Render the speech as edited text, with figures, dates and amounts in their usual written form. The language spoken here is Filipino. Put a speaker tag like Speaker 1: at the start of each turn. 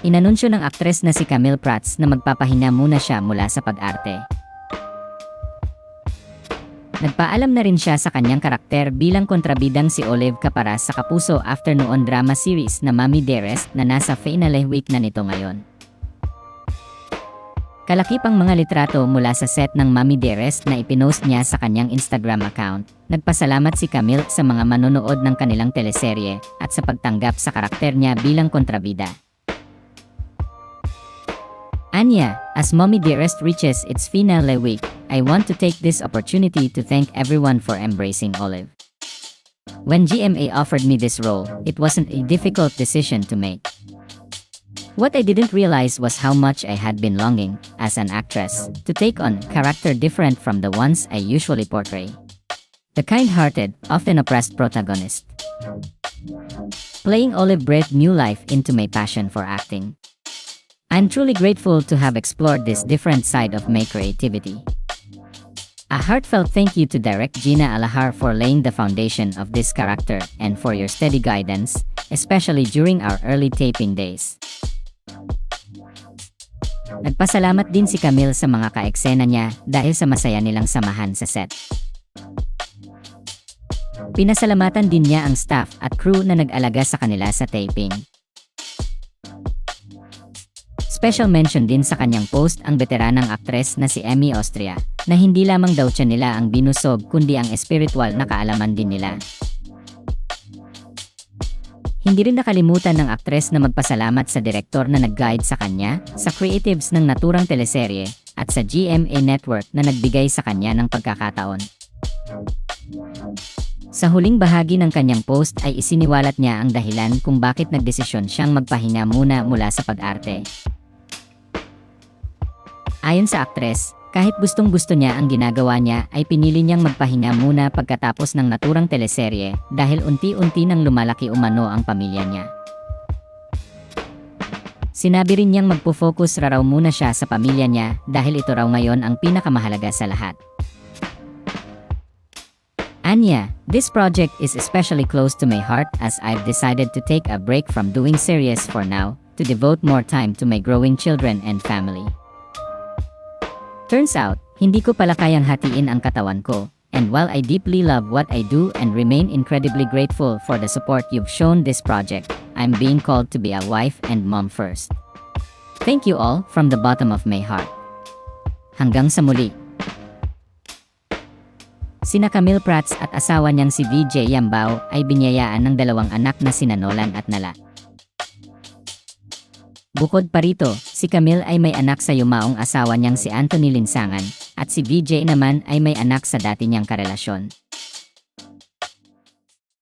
Speaker 1: Inanunsyo ng aktres na si Camille Prats na magpapahinga muna siya mula sa pag-arte. Nagpaalam na rin siya sa kanyang karakter bilang kontrabidang si Olive Caparas sa Kapuso after noon drama series na Mami Dearest na nasa finale week na nito ngayon. Kalakipang mga litrato mula sa set ng Mami Dearest na ipinost niya sa kanyang Instagram account. Nagpasalamat si Camille sa mga manonood ng kanilang teleserye at sa pagtanggap sa karakter niya bilang kontrabida. Anya, as Mommy Dearest reaches its finale week, I want to take this opportunity to thank everyone for embracing Olive. When GMA offered me this role, it wasn't a difficult decision to make. What I didn't realize was how much I had been longing, as an actress, to take on a character different from the ones I usually portray. The kind-hearted, often oppressed protagonist. Playing Olive breathed new life into my passion for acting. I'm truly grateful to have explored this different side of my creativity. A heartfelt thank you to Direct Gina Alahar for laying the foundation of this character and for your steady guidance, especially during our early taping days. Nagpasalamat din si Camille sa mga ka-eksena niya dahil sa masaya nilang samahan sa set. Pinasalamatan din niya ang staff at crew na nag-alaga sa kanila sa taping. Special mention din sa kanyang post ang veteranang aktres na si Emmy Austria, na hindi lamang daw siya nila ang binusog kundi ang espiritual na kaalaman din nila. Hindi rin nakalimutan ng aktres na magpasalamat sa direktor na nag-guide sa kanya, sa creatives ng naturang teleserye, at sa GMA Network na nagbigay sa kanya ng pagkakataon. Sa huling bahagi ng kanyang post ay isiniwalat niya ang dahilan kung bakit nagdesisyon siyang magpahinga muna mula sa pag-arte. Ayon sa aktres, kahit gustong-gusto niya ang ginagawa niya ay pinili niyang magpahinga muna pagkatapos ng naturang teleserye dahil unti-unti nang lumalaki umano ang pamilya niya. Sinabi rin niyang magpo-focus raw muna siya sa pamilya niya dahil ito raw ngayon ang pinakamahalaga sa lahat. Anya, this project is especially close to my heart as I've decided to take a break from doing series for now to devote more time to my growing children and family. Turns out, hindi ko pala kayang hatiin ang katawan ko, and while I deeply love what I do and remain incredibly grateful for the support you've shown this project, I'm being called to be a wife and mom first. Thank you all from the bottom of my heart. Hanggang sa muli. Sina Camille Prats at asawa niyang si VJ Yambao ay binyayaan ng dalawang anak na sina Nolan at Nala. Bukod pa rito, si Camille ay may anak sa yumaong asawa niyang si Anthony Linsangan, at si VJ naman ay may anak sa dati niyang karelasyon.